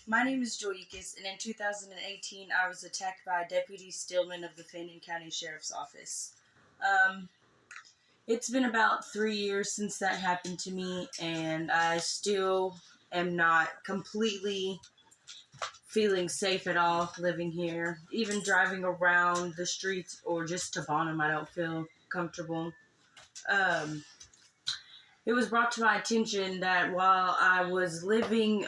My name is Joi Eachus, and in 2018, I was attacked by Deputy Stillman of the Fannin County Sheriff's Office. It's been about 3 years since that happened to me, and I still am not completely feeling safe at all living here. Even driving around the streets or just to Bonham, I don't feel comfortable. It was brought to my attention that while I was living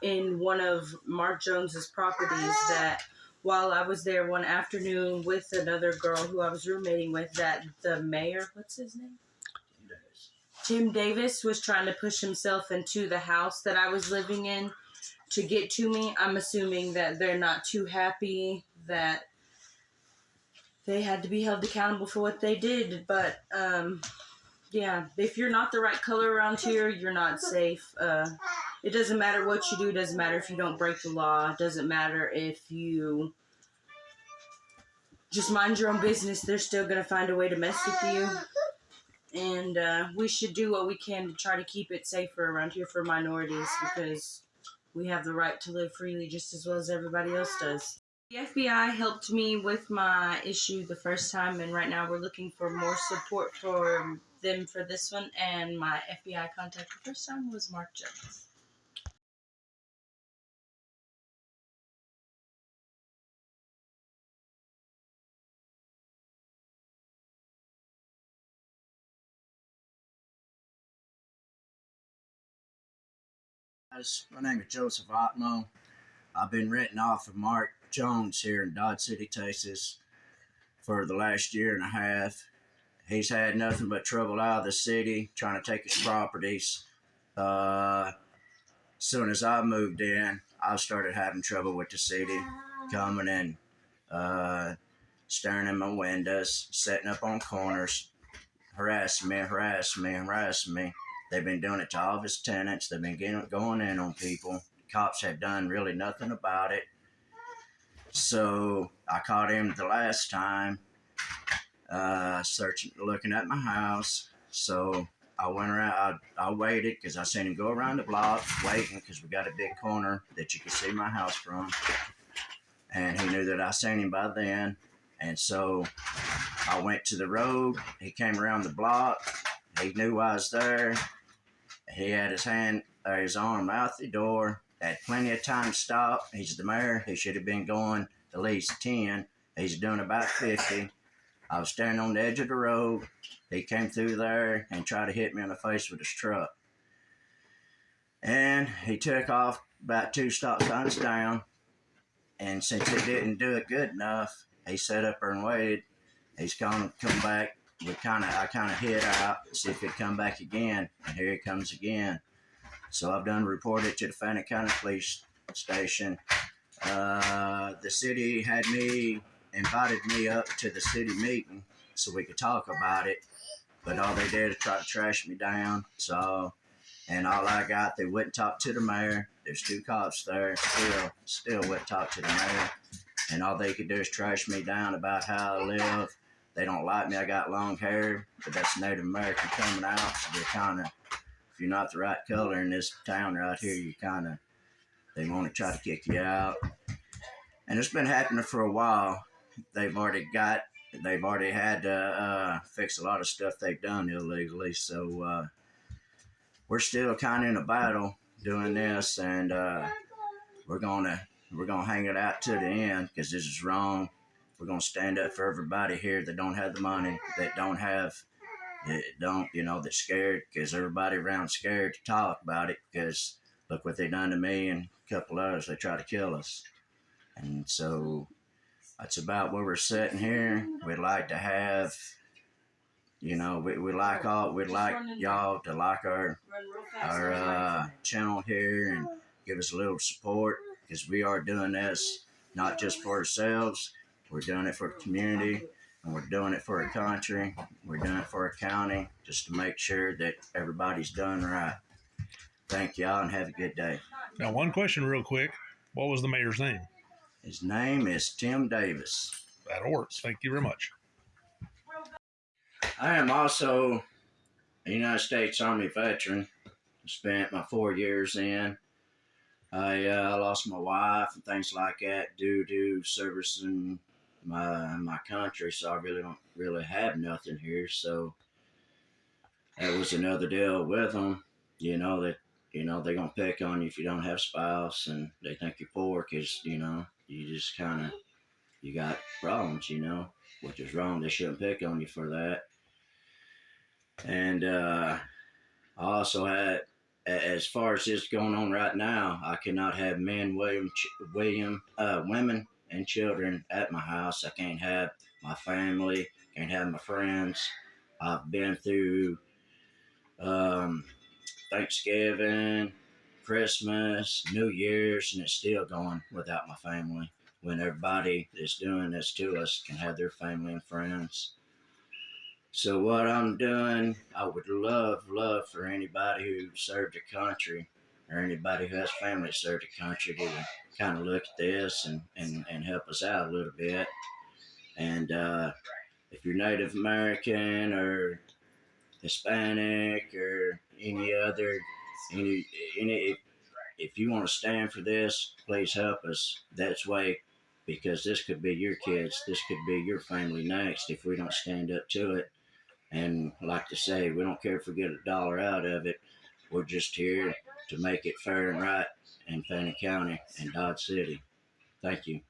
in one of Mark Jones's properties, that while I was there one afternoon with another girl who I was roommating with, that the mayor, what's his name? Tim Davis was trying to push himself into the house that I was living in to get to me. I'm assuming that they're not too happy that they had to be held accountable for what they did, but yeah, if you're not the right color around here, you're not safe. It doesn't matter what you do. It doesn't matter if you don't break the law. It doesn't matter if you just mind your own business. They're still going to find a way to mess with you. And we should do what we can to try to keep it safer around here for minorities, because we have the right to live freely just as well as everybody else does. The FBI helped me with my issue the first time, and right now we're looking for more support for them for this one. And my FBI contact the first time was Mark Jones. Guys, my name is Joe Ottmo. I've been written off of Mark Jones here in Dodge City, Texas for the last year and a half. He's had nothing but trouble out of the city, trying to take his properties. As soon as I moved in, I started having trouble with the city, coming in, staring in my windows, setting up on corners, harassing me. They've been doing it to all of his tenants. They've been going in on people. The cops have done really nothing about it. So I caught him the last time, looking at my house. So I went around, I waited because I seen him go around the block waiting, because we got a big corner that you can see my house from. And he knew that I seen him by then. And so I went to the road. He came around the block. He knew I was there. He had his arm out the door. Had plenty of time to stop. He's the mayor. He should have been going at least 10. He's doing about 50. I was standing on the edge of the road. He came through there and tried to hit me in the face with his truck. And he took off about 2 stop signs down. And since it didn't do it good enough, he sat up there and waited. He's gonna come back. I kind of hid out, see if he'd come back again, and here he comes again. So I've done reported to the Fannin County Police Station. The city had invited me up to the city meeting so we could talk about it, but all they did is try to trash me down. And all I got, they wouldn't talk to the mayor. There's 2 cops there, still wouldn't talk to the mayor. And all they could do is trash me down about how I live. They don't like me. I got long hair, but that's Native American coming out. So they're kind of, if you're not the right color in this town right here, they want to try to kick you out. And it's been happening for a while. They've already had to fix a lot of stuff they've done illegally. So we're still kind of in a battle doing this, and we're gonna hang it out to the end, because this is wrong. We're gonna stand up for everybody here that don't have the money, that's scared, because everybody around scared to talk about it, because look what they done to me and a couple others. They try to kill us. And so that's about where we're sitting here. We'd like to have, we'd like y'all to like our channel here and give us a little support, because we are doing this not just for ourselves. We're doing it for the community, and we're doing it for the country. We're doing it for our county, just to make sure that everybody's done right. Thank y'all, and have a good day. Now, one question real quick. What was the mayor's name? His name is Tim Davis. That'll work. Thank you very much. I am also a United States Army veteran. I spent my 4 years in. I lost my wife and things like that due to servicing my country, so I really don't really have nothing here. So that was another deal with them. That they're gonna pick on you if you don't have a spouse, and they think you're poor because you just kind of you got problems. Which is wrong. They shouldn't pick on you for that. And I also had, as far as this going on right now, I cannot have men, women, and children at my house. I can't have my family, can't have my friends. I've been through um, Thanksgiving, Christmas, New Year's, and it's still going without my family. When everybody that's doing this to us can have their family and friends. So what I'm doing, I would love for anybody who served the country or anybody who has family that served the country to kind of look at this and help us out a little bit. And if you're Native American or Hispanic or any any if you want to stand for this, please help us. That's way because this could be your kids, this could be your family next if we don't stand up to it. And like to say, we don't care if we get a dollar out of it. We're just here to make it fair and right in Fannin County and Dodge City. Thank you.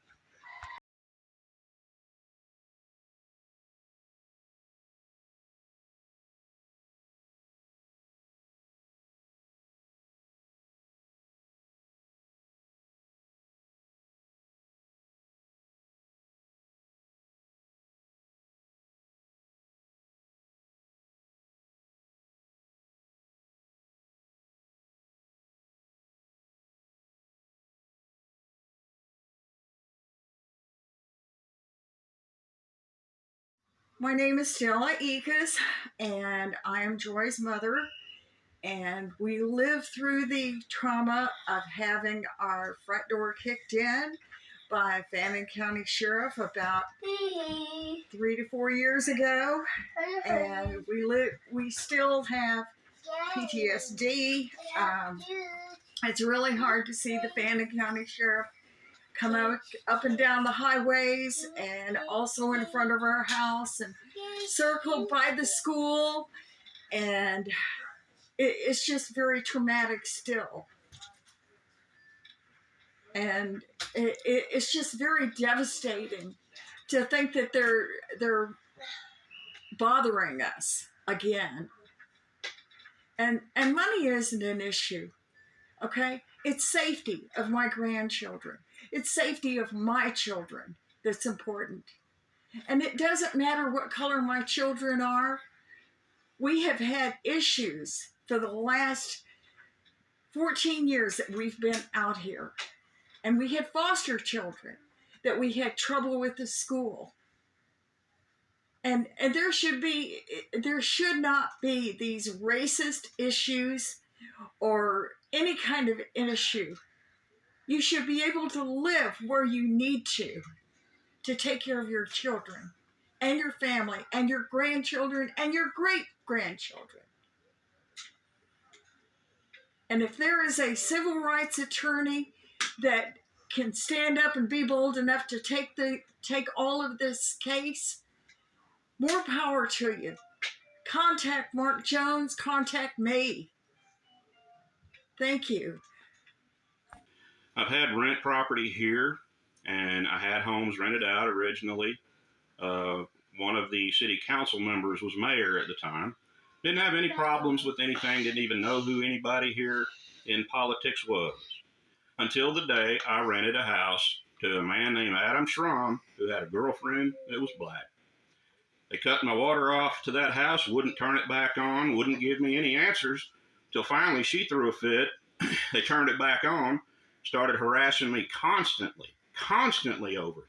My name is Joi Eachus, and I am Joy's mother. And we lived through the trauma of having our front door kicked in by Fannin County Sheriff about 3 to 4 years ago. And we still have PTSD. It's really hard to see the Fannin County Sheriff come up and down the highways and also in front of our house and circle by the school, and it's just very traumatic still, and it's just very devastating to think that they're bothering us again, and money isn't an issue. Okay, it's safety of my grandchildren, it's safety of my children that's important. And it doesn't matter what color my children are. We have had issues for the last 14 years that we've been out here. And we had foster children that we had trouble with the school. And there should not be these racist issues or any kind of an issue. You should be able to live where you need to take care of your children and your family and your grandchildren and your great-grandchildren. And if there is a civil rights attorney that can stand up and be bold enough to take all of this case, more power to you. Contact Mark Jones, contact me. Thank you. I've had rent property here, and I had homes rented out originally. One of the city council members was mayor at the time. Didn't have any problems with anything, didn't even know who anybody here in politics was. Until the day I rented a house to a man named Adam Schramm, who had a girlfriend that was black. They cut my water off to that house, wouldn't turn it back on, wouldn't give me any answers, till finally she threw a fit. They turned it back on, started harassing me constantly over it.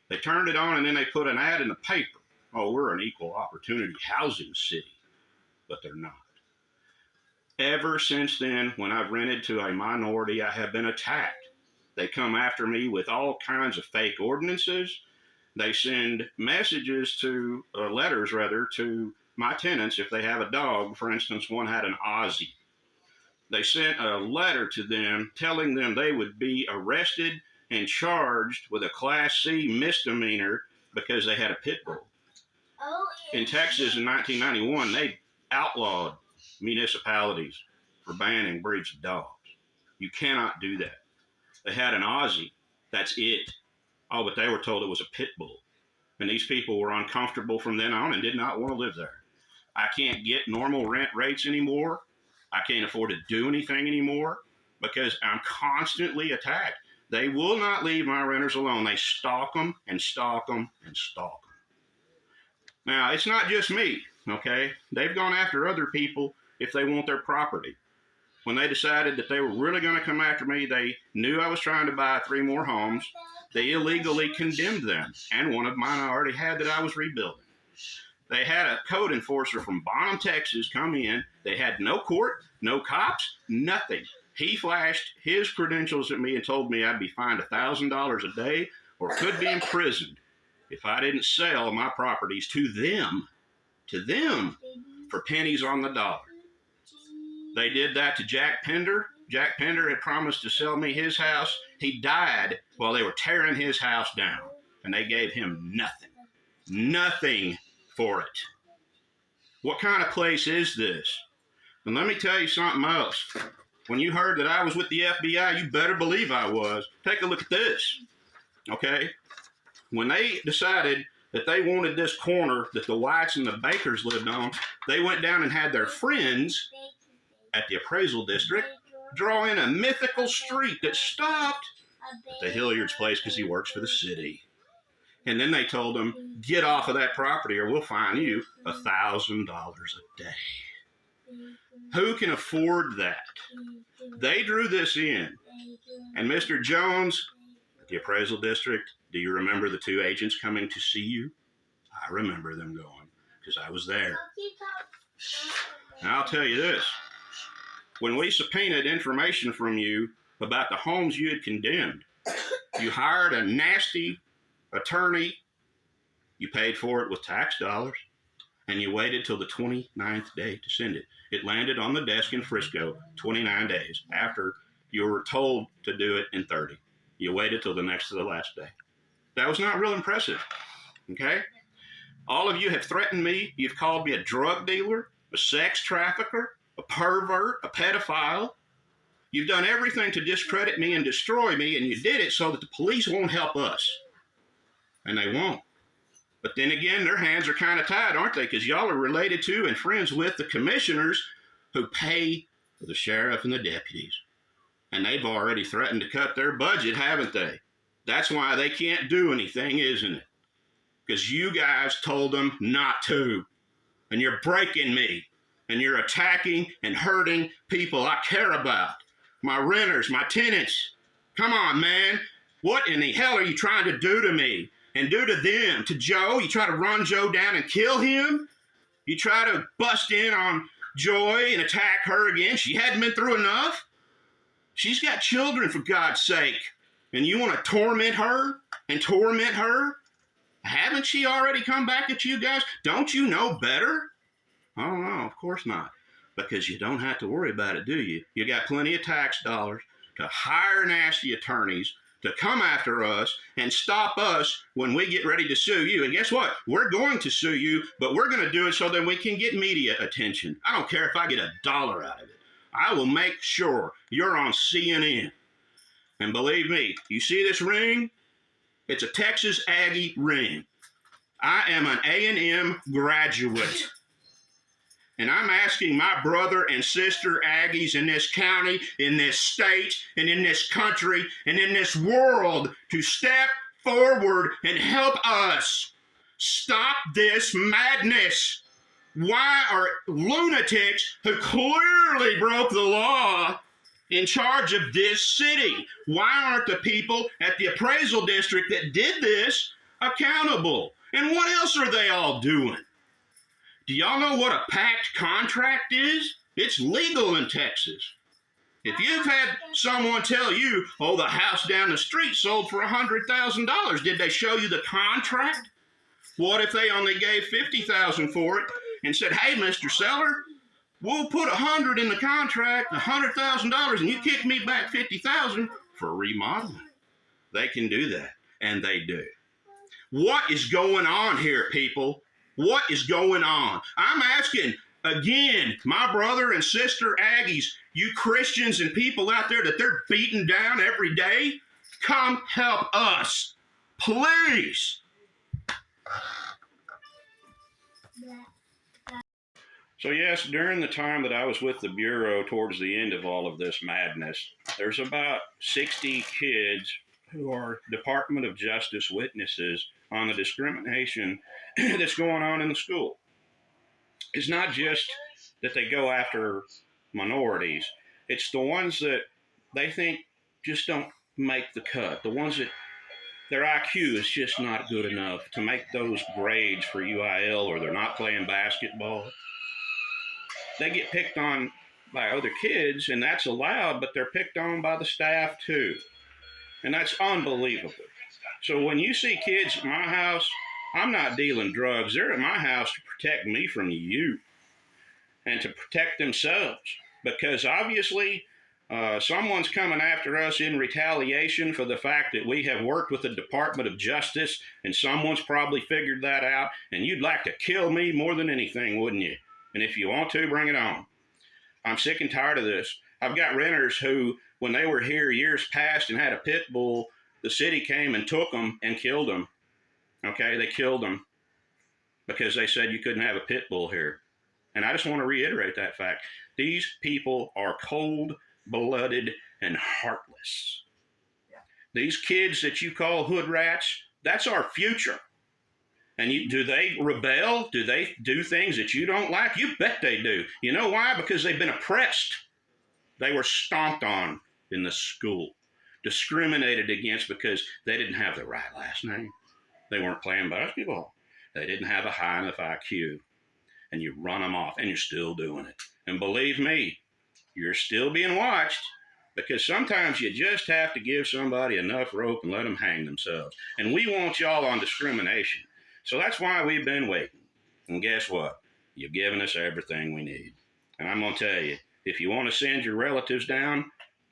They turned it on and then they put an ad in the paper. Oh, we're an equal opportunity housing city, but they're not. Ever since then, when I've rented to a minority, I have been attacked. They come after me with all kinds of fake ordinances. They send messages letters to my tenants if they have a dog. For instance, one had an Aussie. They sent a letter to them telling them they would be arrested and charged with a Class C misdemeanor because they had a pit bull. In Texas in 1991, they outlawed municipalities for banning breeds of dogs. You cannot do that. They had an Aussie. That's it. Oh, but they were told it was a pit bull. And these people were uncomfortable from then on and did not want to live there. I can't get normal rent rates anymore. I can't afford to do anything anymore because I'm constantly attacked. They will not leave my renters alone. They stalk them and stalk them and stalk them. Now, it's not just me, okay? They've gone after other people if they want their property. When they decided that they were really going to come after me, they knew I was trying to buy 3 more homes. They illegally condemned them, and one of mine I already had that I was rebuilding. They had a code enforcer from Bonham, Texas come in. They had no court, no cops, nothing. He flashed his credentials at me and told me I'd be fined $1,000 a day or could be imprisoned if I didn't sell my properties to them for pennies on the dollar. They did that to Jack Pender. Jack Pender had promised to sell me his house. He died while they were tearing his house down, and they gave him nothing for it. What kind of place is this? And let me tell you something else. When you heard that I was with the FBI, you better believe I was. Take a look at this, okay? When they decided that they wanted this corner that the Whites and the Bakers lived on, they went down and had their friends at the appraisal district draw in a mythical street that stopped at the Hilliard's place because he works for the city. And then they told him, get off of that property or we'll fine you $1,000 a day. Who can afford that? They drew this in. And Mr. Jones, at the appraisal district, do you remember the 2 agents coming to see you? I remember them going because I was there. And I'll tell you this. When we subpoenaed information from you about the homes you had condemned, you hired a nasty attorney, you paid for it with tax dollars, and you waited till the 29th day to send it. It landed on the desk in Frisco 29 days after you were told to do it in 30. You waited till the next to the last day. That was not real impressive, okay? All of you have threatened me. You've called me a drug dealer, a sex trafficker, a pervert, a pedophile. You've done everything to discredit me and destroy me, and you did it so that the police won't help us. And they won't. But then again, their hands are kind of tied, aren't they? Because y'all are related to and friends with the commissioners who pay for the sheriff and the deputies. And they've already threatened to cut their budget, haven't they? That's why they can't do anything, isn't it? Because you guys told them not to. And you're breaking me. And you're attacking and hurting people I care about. My renters, my tenants. Come on, man. What in the hell are you trying to do to me? And do to them? To Joe? You try to run Joe down and kill him? You try to bust in on Joi and attack her again? She hadn't been through enough? She's got children, for God's sake. And you want to torment her and torment her? Haven't she already come back at you guys? Don't you know better? Oh, no, of course not. Because you don't have to worry about it, do you? You got plenty of tax dollars to hire nasty attorneys to come after us and stop us when we get ready to sue you. And guess what? We're going to sue you, but we're going to do it so that we can get media attention. I don't care if I get $1 out of it. I will make sure you're on CNN. And believe me, you see this ring? It's a Texas Aggie ring. I am an A&M graduate. And I'm asking my brother and sister Aggies in this county, in this state, and in this country, and in this world to step forward and help us stop this madness. Why are lunatics who clearly broke the law in charge of this city? Why aren't the people at the appraisal district that did this accountable? And what else are they all doing? Do y'all know what a pact contract is? It's legal in Texas. If you've had someone tell you, oh, the house down the street sold for $100,000, did they show you the contract? What if they only gave $50,000 for it and said, hey, Mr. Seller, we'll put 100 in the contract, $100,000, and you kick me back 50,000 for remodeling. They can do that, and they do. What is going on here, people? What is going on? I'm asking, again, my brother and sister Aggies, you Christians and people out there that they're beating down every day, come help us, please. So yes, during the time that I was with the Bureau towards the end of all of this madness, there's about 60 kids who are Department of Justice witnesses on the discrimination that's going on in the school. It's not just that they go after minorities. It's the ones that they think just don't make the cut. The ones that their IQ is just not good enough to make those grades for UIL, or they're not playing basketball. They get picked on by other kids, and that's allowed, but they're picked on by the staff too. And that's unbelievable. So when you see kids at my house, I'm not dealing drugs. They're at my house to protect me from you and to protect themselves, because obviously someone's coming after us in retaliation for the fact that we have worked with the Department of Justice, and someone's probably figured that out, and you'd like to kill me more than anything, wouldn't you? And if you want to, bring it on. I'm sick and tired of this. I've got renters who, when they were here years past and had a pit bull, the city came and took them and killed them. Okay, they killed them because they said you couldn't have a pit bull here. And I just want to reiterate that fact. These people are cold-blooded and heartless. These kids that you call hood rats, that's our future. And do they rebel? Do they do things that you don't like? You bet they do. You know why? Because they've been oppressed. They were stomped on in the school, discriminated against because they didn't have the right last name. They weren't playing basketball. They didn't have a high enough IQ. And you run them off, and you're still doing it. And believe me, you're still being watched, because sometimes you just have to give somebody enough rope and let them hang themselves. And we want y'all on discrimination. So that's why we've been waiting. And guess what? You've given us everything we need. And I'm going to tell you, if you want to send your relatives down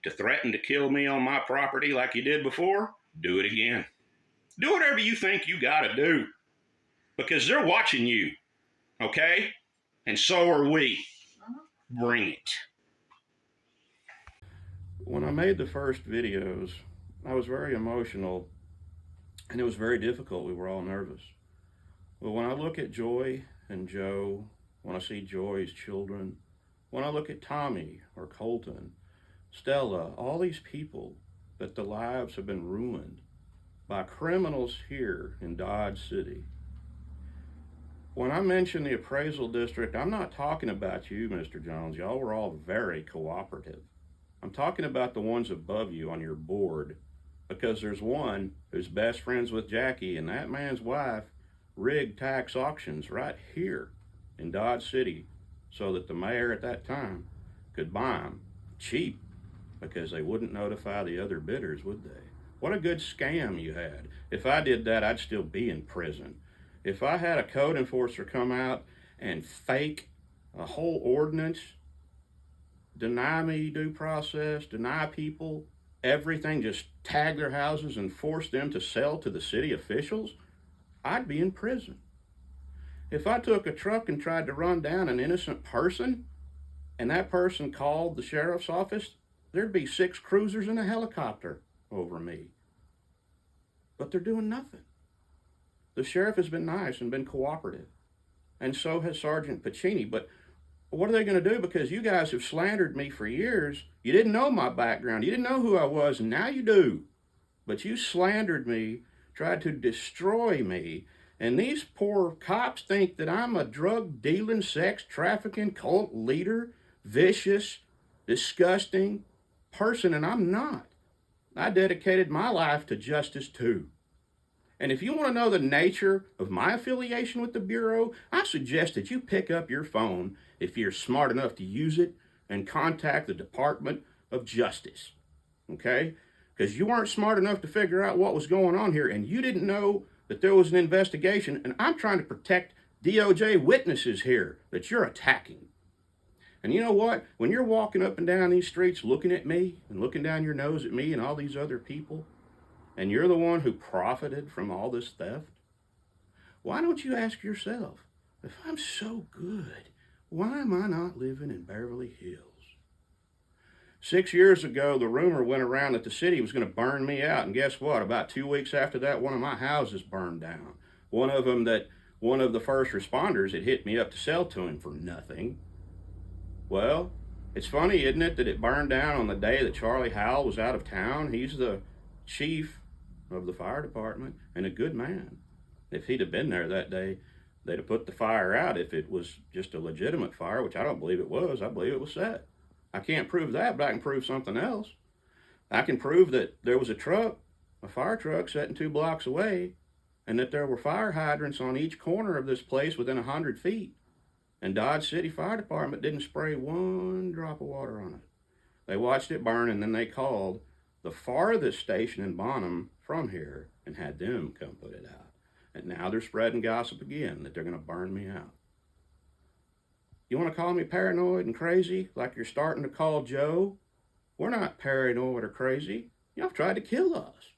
to threaten to kill me on my property like you did before, do it again. Do whatever you think you got to do, because they're watching you, okay? And so are we. Bring it. When I made the first videos, I was very emotional, and it was very difficult. We were all nervous. But when I look at Joi and Joe, when I see Joi's children, when I look at Tommy or Colton, Stella, all these people that the lives have been ruined by criminals here in Dodge City. When I mention the appraisal district, I'm not talking about you, Mr. Jones. Y'all were all very cooperative. I'm talking about the ones above you on your board, because there's one who's best friends with Jackie, and that man's wife rigged tax auctions right here in Dodge City so that the mayor at that time could buy them cheap, because they wouldn't notify the other bidders, would they? What a good scam you had. If I did that, I'd still be in prison. If I had a code enforcer come out and fake a whole ordinance, deny me due process, deny people everything, just tag their houses and force them to sell to the city officials, I'd be in prison. If I took a truck and tried to run down an innocent person, and that person called the sheriff's office, there'd be 6 cruisers and a helicopter over me. But they're doing nothing. The sheriff has been nice and been cooperative, and so has Sergeant Pacini. But what are they going to do? Because you guys have slandered me for years. You didn't know my background. You didn't know who I was, and now you do. But you slandered me, tried to destroy me, and these poor cops think that I'm a drug-dealing, sex-trafficking, cult leader, vicious, disgusting person, and I'm not. I dedicated my life to justice too. And if you want to know the nature of my affiliation with the Bureau, I suggest that you pick up your phone, if you're smart enough to use it, and contact the Department of Justice, okay? Because you weren't smart enough to figure out what was going on here, and you didn't know that there was an investigation, and I'm trying to protect DOJ witnesses here that you're attacking. And you know what? When you're walking up and down these streets looking at me and looking down your nose at me and all these other people, and you're the one who profited from all this theft, why don't you ask yourself, if I'm so good, why am I not living in Beverly Hills? 6 years ago, the rumor went around that the city was going to burn me out. And guess what? About 2 weeks after that, one of my houses burned down. One of the first responders had hit me up to sell to him for nothing. Well, it's funny, isn't it, that it burned down on the day that Charlie Howell was out of town? He's the chief of the fire department and a good man. If he'd have been there that day, they'd have put the fire out if it was just a legitimate fire, which I don't believe it was. I believe it was set. I can't prove that, but I can prove something else. I can prove that there was a fire truck sitting 2 blocks away, and that there were fire hydrants on each corner of this place within 100 feet. And Dodge City Fire Department didn't spray 1 drop of water on it. They watched it burn, and then they called the farthest station in Bonham from here and had them come put it out. And now they're spreading gossip again that they're going to burn me out. You want to call me paranoid and crazy like you're starting to call Joe? We're not paranoid or crazy. Y'all tried to kill us.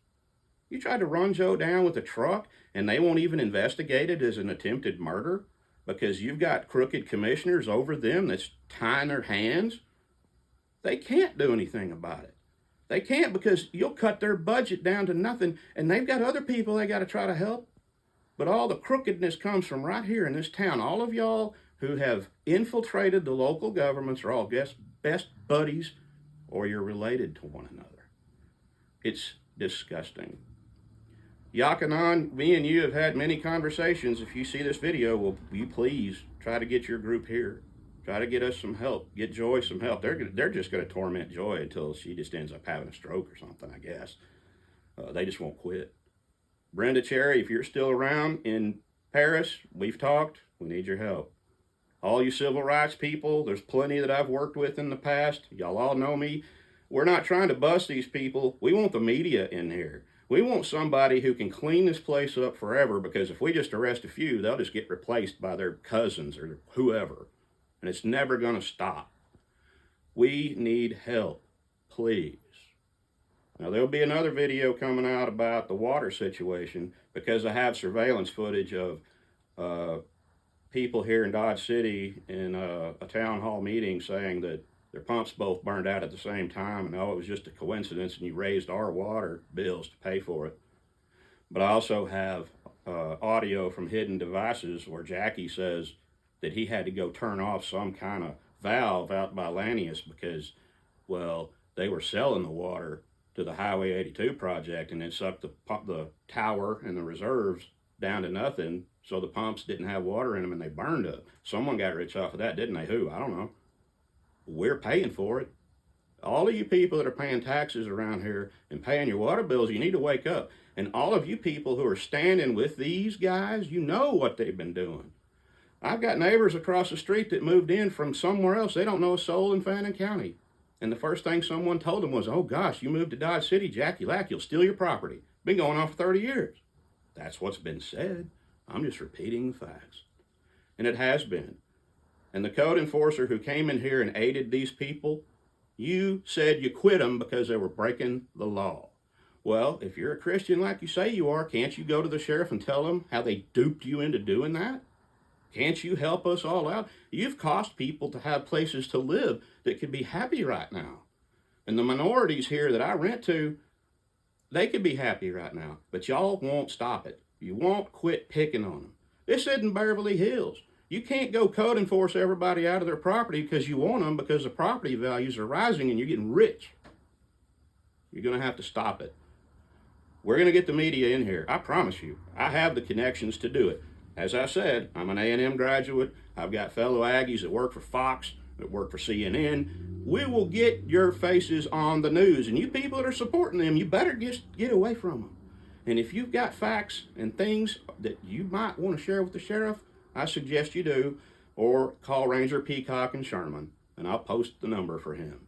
You tried to run Joe down with a truck, and they won't even investigate it as an attempted murder because you've got crooked commissioners over them that's tying their hands. They can't do anything about it. They can't because you'll cut their budget down to nothing, and they've got other people they got to try to help. But all the crookedness comes from right here in this town. All of y'all who have infiltrated the local governments are all best buddies, or you're related to one another. It's disgusting. Yakanan, me and you have had many conversations. If you see this video, will you please try to get your group here? Try to get us some help. Get Joy some help. They're just going to torment Joy until she just ends up having a stroke or something, I guess. They just won't quit. Brenda Cherry, if you're still around in Paris, we've talked. We need your help. All you civil rights people, there's plenty that I've worked with in the past. Y'all all know me. We're not trying to bust these people. We want the media in here. We want somebody who can clean this place up forever, because if we just arrest a few, they'll just get replaced by their cousins or whoever. And it's never going to stop. We need help, please. Now, there'll be another video coming out about the water situation, because I have surveillance footage of people here in Dodge City in a town hall meeting saying that their pumps both burned out at the same time, and oh, it was just a coincidence, and you raised our water bills to pay for it. But I also have audio from hidden devices where Jackie says that he had to go turn off some kind of valve out by Lannius because, well, they were selling the water to the Highway 82 project, and it sucked the tower and the reserves down to nothing, so the pumps didn't have water in them and they burned up. Someone got rich off of that, didn't they? Who? I don't know. We're paying for it. All of you people that are paying taxes around here and paying your water bills, you need to wake up. And all of you people who are standing with these guys, you know what they've been doing. I've got neighbors across the street that moved in from somewhere else. They don't know a soul in Fannin County. And the first thing someone told them was, oh gosh, you moved to Dodge City, Jackie Lack, you'll steal your property. Been going on for 30 years. That's what's been said. I'm just repeating the facts. And it has been. And the code enforcer who came in here and aided these people, you said you quit them because they were breaking the law. Well, if you're a Christian like you say you are, can't you go to the sheriff and tell them how they duped you into doing that? Can't you help us all out? You've cost people to have places to live that could be happy right now. And the minorities here that I rent to, they could be happy right now, but y'all won't stop it. You won't quit picking on them. This isn't Beverly Hills. You can't go code enforce everybody out of their property because you want them, because the property values are rising and you're getting rich. You're going to have to stop it. We're going to get the media in here. I promise you. I have the connections to do it. As I said, I'm an A&M graduate. I've got fellow Aggies that work for Fox, that work for CNN. We will get your faces on the news. And you people that are supporting them, you better just get away from them. And if you've got facts and things that you might want to share with the sheriff, I suggest you do, or call Ranger Peacock in Sherman, and I'll post the number for him.